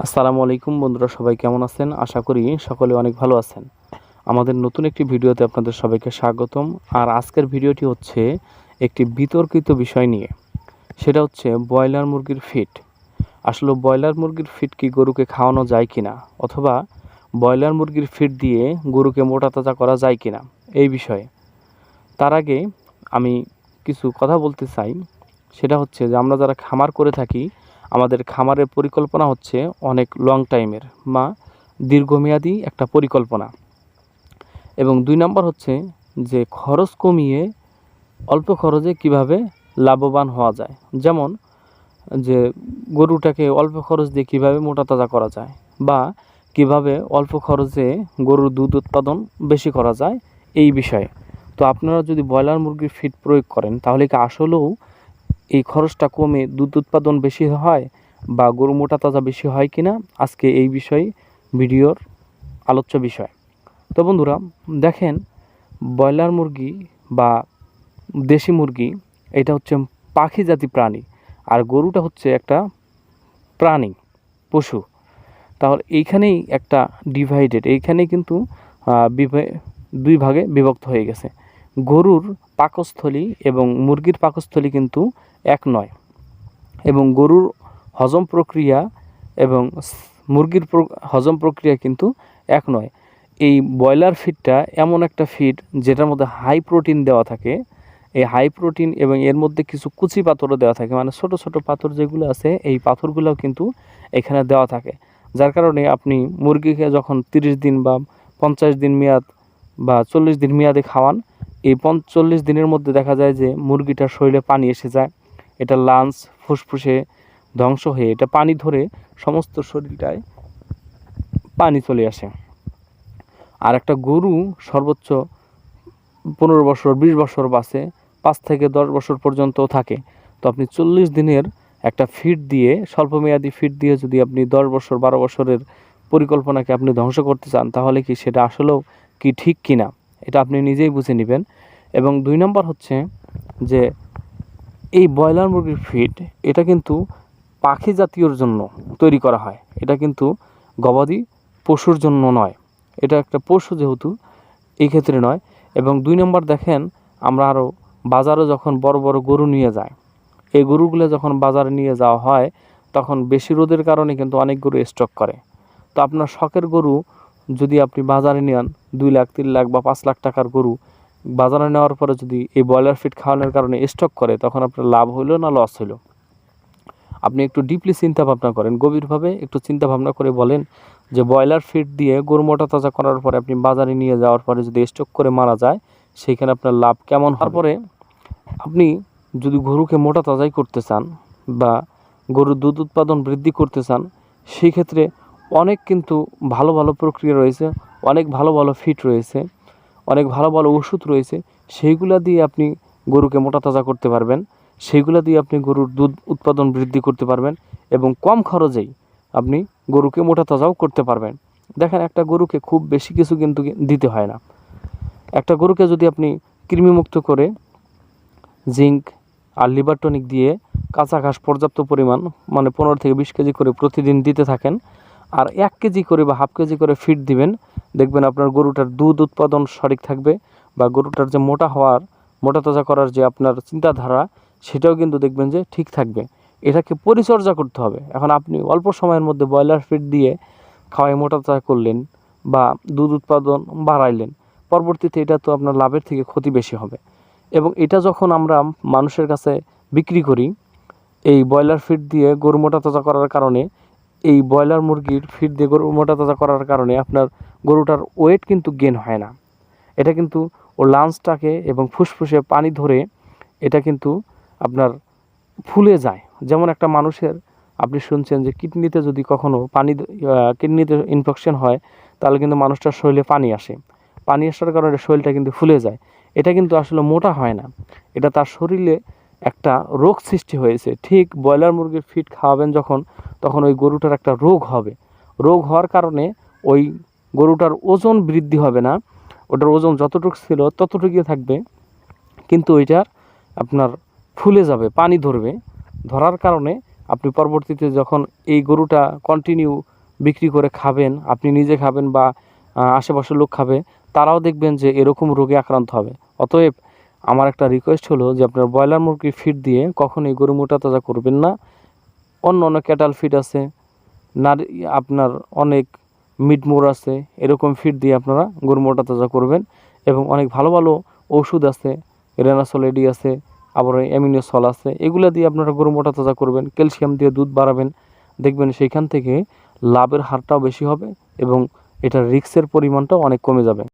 আসসালামু আলাইকুম বন্ধুরা, সবাই কেমন আছেন? আশা করি সকলে অনেক ভালো আছেন। আমাদের নতুন একটি ভিডিওতে আপনাদের সবাইকে স্বাগতম। আর আজকের ভিডিওটি হচ্ছে একটি বিতর্কিত বিষয় নিয়ে। সেটা হচ্ছে ব্রয়লার মুরগির ফিড। আসলে ব্রয়লার মুরগির ফিড কি গরুকে খাওয়ানো যায় কিনা, অথবা ব্রয়লার মুরগির ফিড দিয়ে গরুকে মোটা তাজা করা যায় কিনা এই বিষয়ে। তার আগে আমি কিছু কথা বলতে চাই। সেটা হচ্ছে যে আমরা যারা খামার করে থাকি, আমাদের খামারের পরিকল্পনা হচ্ছে অনেক লং টাইমের বা দীর্ঘমেয়াদী একটা পরিকল্পনা। এবং ২ নম্বর হচ্ছে যে খরচ কমিয়ে অল্প খরচে কিভাবে লাভবান হওয়া যায়। যেমন যে গরুটাকে অল্প খরচ দিয়ে কীভাবে মোটা তাজা করা যায়, বা কিভাবে অল্প খরচে গরুর দুধ উৎপাদন বেশি করা যায় এই বিষয়ে। তো আপনারা যদি ব্রয়লার মুরগির ফিড প্রয়োগ করেন, তাহলে কি আসলেও এই খরচটা কমে দুধ উৎপাদন বেশি হয় বা গরু মোটা তাজা বেশি হয় কিনা, আজকে এই বিষয়ে ভিডিওর আলোচ্য বিষয়। তো বন্ধুরা দেখেন, ব্রয়লার মুরগি বা দেশি মুরগি এটা হচ্ছে পাখি জাতি প্রাণী, আর গরুটা হচ্ছে একটা প্রাণী, পশু। তাহলে এইখানেই একটা ডিভাইডেড, এইখানেই কিন্তু দুই ভাগে বিভক্ত হয়ে গেছে। গরুর পাকস্থলী এবং মুরগির পাকস্থলী কিন্তু এক নয়, এবং গরুর হজম প্রক্রিয়া এবং মুরগির হজম প্রক্রিয়া কিন্তু এক নয়। এই ব্রয়লার ফিডটা এমন একটা ফিড যেটার মধ্যে হাই প্রোটিন দেওয়া থাকে। এই হাই প্রোটিন এবং এর মধ্যে কিছু কুচি পাথরও দেওয়া থাকে, মানে ছোট ছোট পাথর যেগুলো আছে, এই পাথরগুলোও কিন্তু এখানে দেওয়া থাকে। যার কারণে আপনি মুরগিকে যখন 30 দিন বা 50 দিন মেয়াদ বা 40 দিন মেয়াদে খাওয়ান, এই 40 দিনের মধ্যে দেখা যায় যে মুরগিটার শরীরে পানি এসে যায়। এটা লাংস ফুসফুসে ধ্বংস হয়ে এটা পানি ধরে সমস্ত শরীরটায় পানি চলে আসে। আর একটা গরু সর্বোচ্চ 15 বছর 20 বছর বাঁচে, 5 থেকে 10 বছর পর্যন্ত থাকে। তো আপনি 40 দিনের একটা ফিড দিয়ে, স্বল্পমেয়াদী ফিড দিয়ে যদি আপনি 10 বছর 12 বছরের পরিকল্পনাকে আপনি ধ্বংস করতে চান, তাহলে কি সেটা আসলেও কি ঠিক কিনা এটা আপনি নিজেই বুঝে নেবেন। এবং 2 নম্বর হচ্ছে যে এই ব্রয়লার মুরগির ফিড এটা কিন্তু পাখি জাতীয়র জন্য তৈরি করা হয়, এটা কিন্তু গবাদি পশুর জন্য নয়। এটা একটা পশু যেহেতু, এই ক্ষেত্রে নয়। এবং 2 নম্বর দেখেন, আমরা আরও বাজারে যখন বড় বড় গরু নিয়ে যায়, এই গরুগুলো যখন বাজারে নিয়ে যাওয়া হয়, তখন বেশি রোদের কারণে কিন্তু অনেক গরু স্টক করে। তো আপনার শখের গরু যদি আপনি বাজারে নেন, 2 লাখ 3 লাখ বা 5 লাখ টাকার গরু বাজারে নেওয়ার পরে যদি এই ব্রয়লার ফিড খাওয়ানোর কারণে স্টক করে, তখন আপনার লাভ হইলো না লস হইলো? আপনি একটু ডিপলি চিন্তা ভাবনা করেন, গভীরভাবে একটু চিন্তা ভাবনা করে বলেন যে ব্রয়লার ফিড দিয়ে গরু মোটা তাজা করার পরে আপনি বাজারে নিয়ে যাওয়ার পরে যদি স্টক করে মারা যায়, সেইখানে আপনার লাভ কেমন? তারপরে আপনি যদি গরুকে মোটা তাজাই করতে চান বা গরুর দুধ উৎপাদন বৃদ্ধি করতে চান, সেই ক্ষেত্রে অনেক কিন্তু ভালো ভালো প্রক্রিয়া রয়েছে, অনেক ভালো ভালো ফিড রয়েছে, অনেক ভালো ভালো ওষুধ রয়েছে। সেইগুলা দিয়ে আপনি গরুকে মোটা তাজা করতে পারবেন, সেইগুলো দিয়ে আপনি গরুর দুধ উৎপাদন বৃদ্ধি করতে পারবেন, এবং কম খরচেই আপনি গরুকে মোটা তাজাও করতে পারবেন। দেখেন, একটা গরুকে খুব বেশি কিছু কিন্তু দিতে হয় না। একটা গরুকে যদি আপনি কৃমিমুক্ত করে জিঙ্ক আর লিভার টনিক দিয়ে কাঁচা ঘাস পর্যাপ্ত পরিমাণ, মানে 15 থেকে 20 কেজি করে প্রতিদিন দিতে থাকেন, আর 1 কেজি করে বা হাফ কেজি করে ফিড দিবেন, দেখবেন আপনার গরুটার দুধ উৎপাদন সঠিক থাকবে, বা গরুটার যে মোটা তাজা করার যে আপনার চিন্তাধারা, সেটাও কিন্তু দেখবেন যে ঠিক থাকবে। এটাকে পরিচর্যা করতে হবে। এখন আপনি অল্প সময়ের মধ্যে ব্রয়লার ফিড দিয়ে খাওয়াই মোটা তাজা করলেন বা দুধ উৎপাদন বাড়াইলেন, পরবর্তীতে এটা তো আপনার লাভের থেকে ক্ষতি বেশি হবে। এবং এটা যখন আমরা মানুষের কাছে বিক্রি করি, এই ব্রয়লার ফিড দিয়ে গরু মোটা তাজা করার কারণে, এই ব্রয়লার মুরগির ফিড দিয়ে গরু মোটা তাজা করার কারণে আপনার গরুটার ওয়েট কিন্তু গেন হয় না। এটা কিন্তু ওর লাঞ্চটাকে এবং ফুসফুসে পানি ধরে এটা কিন্তু আপনার ফুলে যায়। যেমন একটা মানুষের, আপনি শুনছেন যে কিডনিতে যদি কখনও কিডনিতে ইনফেকশন হয়, তাহলে কিন্তু মানুষটার শরীরে পানি আসে। পানি আসার কারণে শরীরটা কিন্তু ফুলে যায়। এটা কিন্তু আসলে মোটা হয় না, এটা তার শরীরে একটা রোগ সৃষ্টি হয়েছে। ঠিক ব্রয়লার মুরগির ফিড খাওয়াবেন যখন, তখন ওই গরুটার একটা রোগ হবে। রোগ হওয়ার কারণে ওই গরুটার ওজন বৃদ্ধি হবে না, ওটার ওজন যতটুকু ছিল ততটুকুই থাকবে, কিন্তু ওইটার আপনার ফুলে যাবে, পানি ধরবে। ধরার কারণে আপনি পরবর্তীতে যখন এই গরুটা কন্টিনিউ বিক্রি করে খাবেন, আপনি নিজে খাবেন বা আশেপাশের লোক খাবে, তারাও দেখবেন যে এরকম রোগে আক্রান্ত হবে। অতএব আমার একটা রিকোয়েস্ট হলো যে আপনার ব্রয়লার মুরগির ফিড দিয়ে কখনোই গরু মোটা তাজা করবেন না। অন্য অন্য ক্যাটাল ফিড আছে, আপনার অনেক মিডমোর আছে, এরকম ফিড দিয়ে আপনারা গরু মোটা তাজা করবেন। এবং অনেক ভালো ভালো ওষুধ আছে, রেনাসল এডি আছে, আবার অ্যামিনোসল আছে, এগুলো দিয়ে আপনারা গরু মোটা তাজা করবেন। ক্যালসিয়াম দিয়ে দুধ বাড়াবেন, দেখবেন সেইখান থেকে লাভের হারটাও বেশি হবে এবং এটার রিস্কের পরিমাণটাও অনেক কমে যাবে।